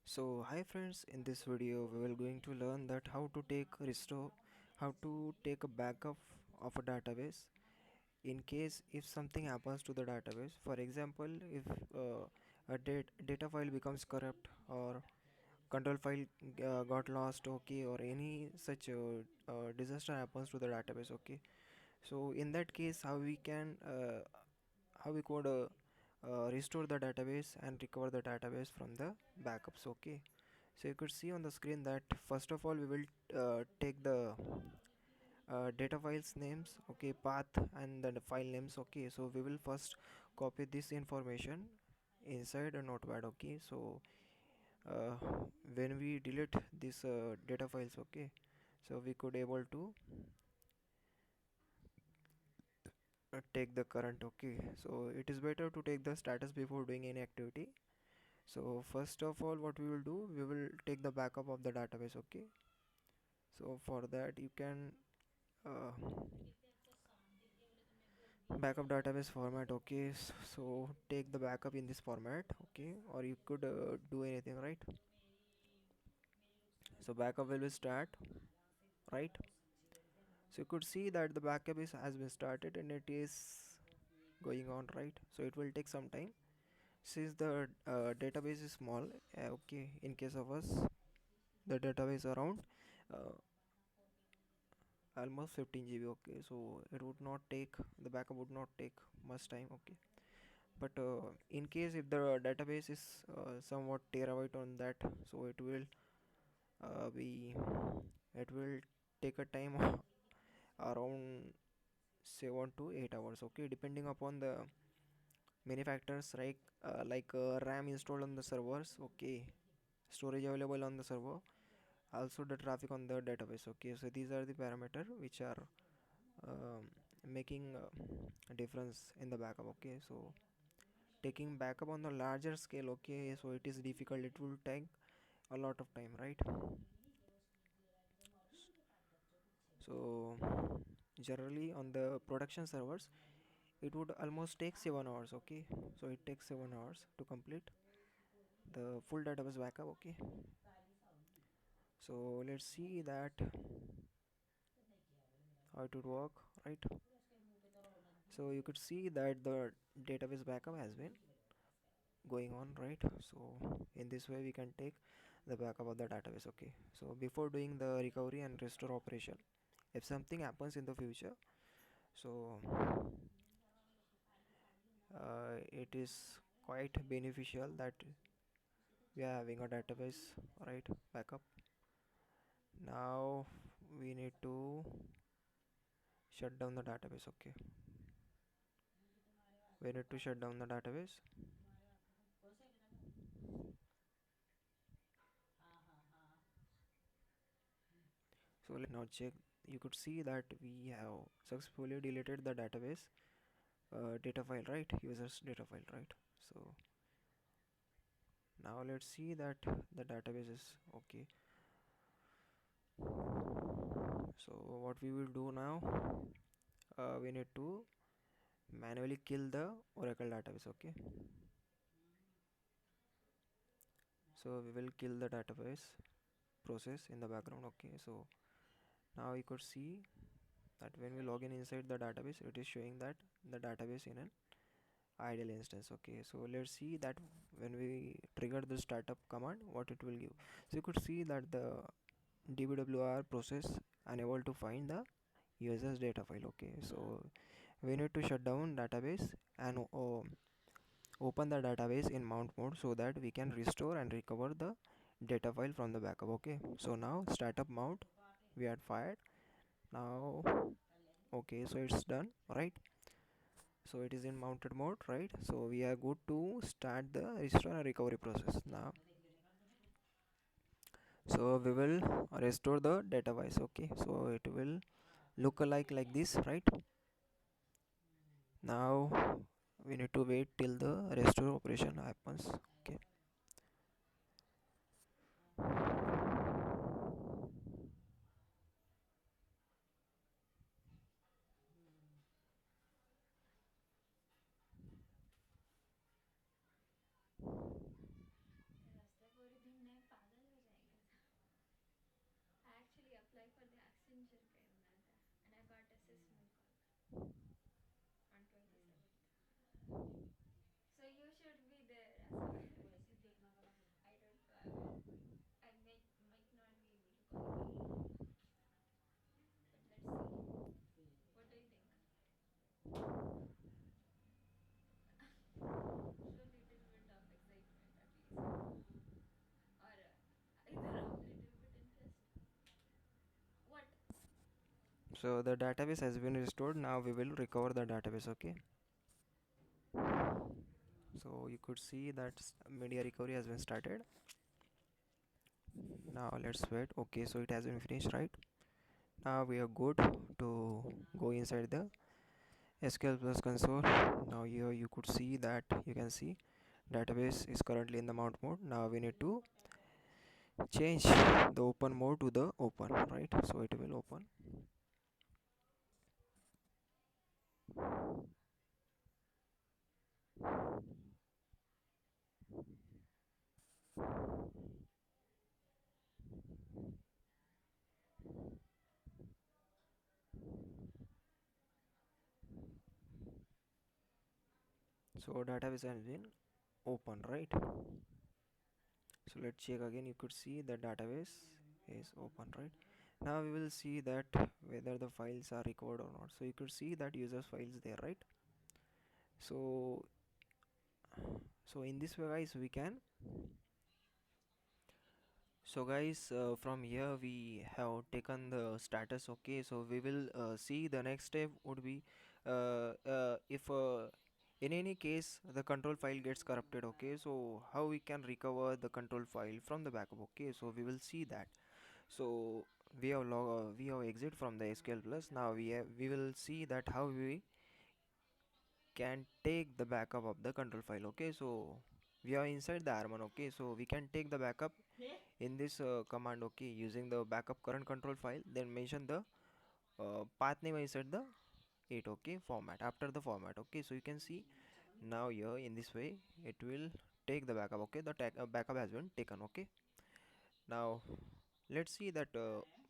So hi friends, in this video we will going to learn that how to take a backup of a database in case if something happens to the database. For example, if a data file becomes corrupt or control file got lost, okay, or any such disaster happens to the database, okay. So in that case, how we could restore the database and recover the database from the backups, okay. So you could see on the screen that first of all we will take the data files names, okay, path and then the file names, okay. So we will first copy this information inside a notepad, okay. So uh, when we delete these data files, okay, so we could able to take the current, okay. So it is better to take the status before doing any activity. So first of all what we will do, we will take the backup of the database, okay. So for that you can uh, backup database format, okay. So take the backup in this format, okay, or you could do anything, right. So backup will be start, right. So you could see that the backup is has been started and it is going on, right. So it will take some time since the database is small, okay. In case of us, the database around uh, almost 15 GB, okay. So it would not take, the backup would not take much time, okay. But in case if the database is somewhat terabyte on that, so be it will take a time around 7 to 8 hours, okay, depending upon the many factors, right. Like RAM installed on the servers, okay, storage available on the server, also the traffic on the database, okay. So these are the parameter which are um, making a difference in the backup, okay. So taking backup on the larger scale, okay, so it is difficult, it will take a lot of time, right. So generally on the production servers it would almost take 7 hours, okay. So it takes 7 hours to complete the full database backup, okay. So let's see that how it would work, right. So you could see that the database backup has been going on, right. So in this way we can take the backup of the database, okay. So before doing the recovery and restore operation, if something happens in the future, so it is quite beneficial that we are having a database, right, backup. Now we need to shut down the database, okay. We need to shut down the database. So let's now check. You could see that we have successfully deleted the database data file, right, users data file, right. So now let's see that the database is okay. So what we will do now, we need to manually kill the Oracle database, okay. So we will kill the database process in the background, okay. So now you could see that when we log in inside the database, it is showing that the database in an idle instance, okay. So let's see that when we trigger the startup command, what it will give. So you could see that the dbwr process unable to find the user's data file, okay. So we need to shut down database and open the database in mount mode so that we can restore and recover the data file from the backup, okay. So now startup mount we had fired now, okay. So it's done, right. So it is in mounted mode, right. So we are good to start the restore and recovery process now. So we will restore the database, okay. So it will look like this, right. Now we need to wait till the restore operation happens, okay. So the database has been restored. Now we will recover the database. Okay, so you could see that media recovery has been started. Now let's wait. Okay, so it has been finished, right? Now we are good to go inside the SQL Plus console. Now here you could see that you can see database is currently in the mount mode. Now we need to change the open mode to the open, right? So it will open. So database has been open, right? So let's check again. You could see the database is open, right? Now we will see that whether the files are recovered or not. So you could see that users files there, right? So in this way guys we can, so guys from here we have taken the status. Okay, so we will see the next step would be if in any case the control file gets corrupted. Okay, so how we can recover the control file from the backup. Okay, so we will see that. So we have exit from the SQL Plus. Now we will see that how we can take the backup of the control file. Okay, so we are inside the RMAN. Okay, so we can take the backup in this command. Okay, using the backup current control file, then mention the path name inside the it. Okay, format after the format. Okay, so you can see now here in this way it will take the backup. Okay, the backup has been taken. Okay, now let's see that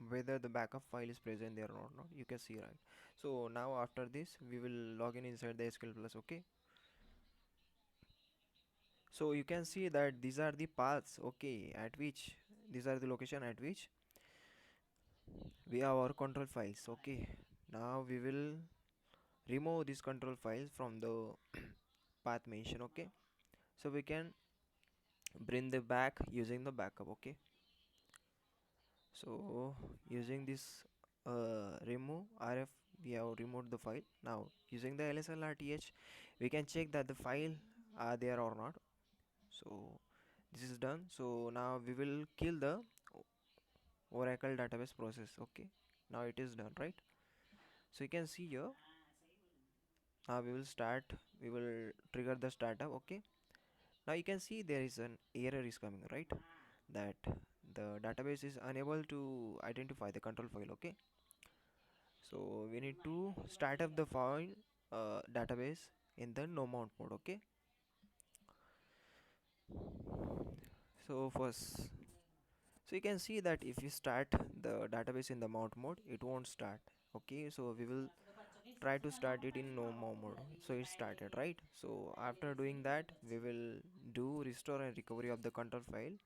whether the backup file is present there or not. You can see, right? So now after this we will log in inside the SQL Plus. Okay, so you can see that these are the paths. Okay, at which these are the location at which we have our control files. Okay, now we will remove these control files from the path mention. Okay, so we can bring them back using the backup. Okay, so using this remove rf, we have removed the file. Now using the lslrth we can check that the file are there or not. So this is done. So now we will kill the Oracle database process. Okay, now it is done, right? So you can see here, now we will trigger the startup. Okay, now you can see there is an error is coming, right? That the database is unable to identify the control file. Okay, so we need to start up the file database in the no mount mode. Okay, so first, so you can see that if you start the database in the mount mode, it won't start. Okay, so we will try to start it in no more mode. So it started, right? So after doing that we will do restore and recovery of the control file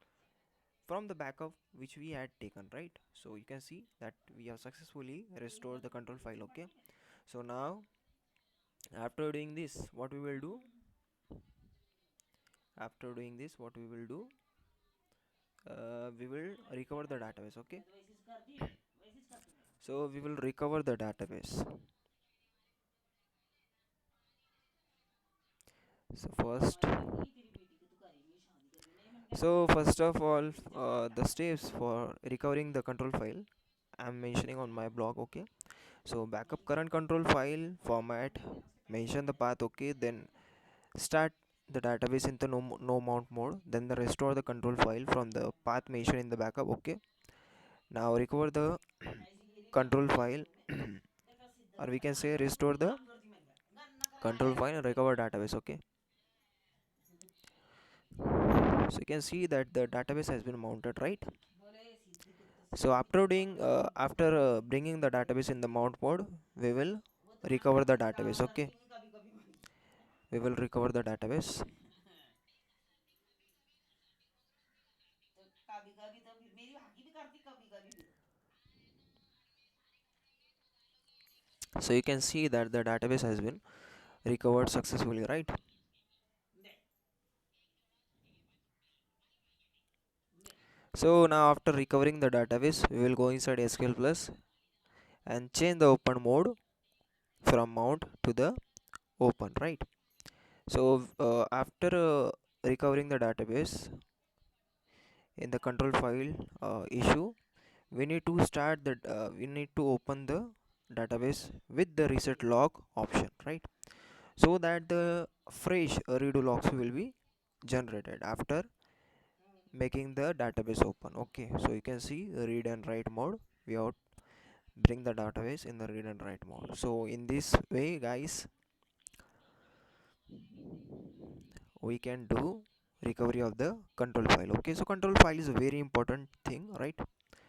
from the backup which we had taken, right? So you can see that we have successfully restored the control file. Okay, so now after doing this what we will do, after doing this what we will do, we will recover the database. Okay, so we will recover the database. So first of all, the steps for recovering the control file I'm mentioning on my blog. Okay, so backup current control file format, mention the path. Okay, then start the database in the no mount mode, then the restore the control file from the path mentioned in the backup. Okay, now recover the control file or we can say restore the control file and recover database. Okay, so you can see that the database has been mounted, right? So after bringing the database in the mount mode, we will recover the database. Okay, we will recover the database. So you can see that the database has been recovered successfully, right? So now after recovering the database we will go inside SQL Plus and change the open mode from mount to the open, right? So after recovering the database in the control file issue, we need to start the we need to open the database with the reset log option, right? So that the fresh redo logs will be generated after making the database open. Okay, so you can see read and write mode. We have bring the database in the read and write mode. So in this way, guys, we can do recovery of the control file. Okay, so control file is a very important thing, right?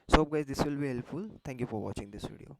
So guys, this will be helpful. Thank you for watching this video.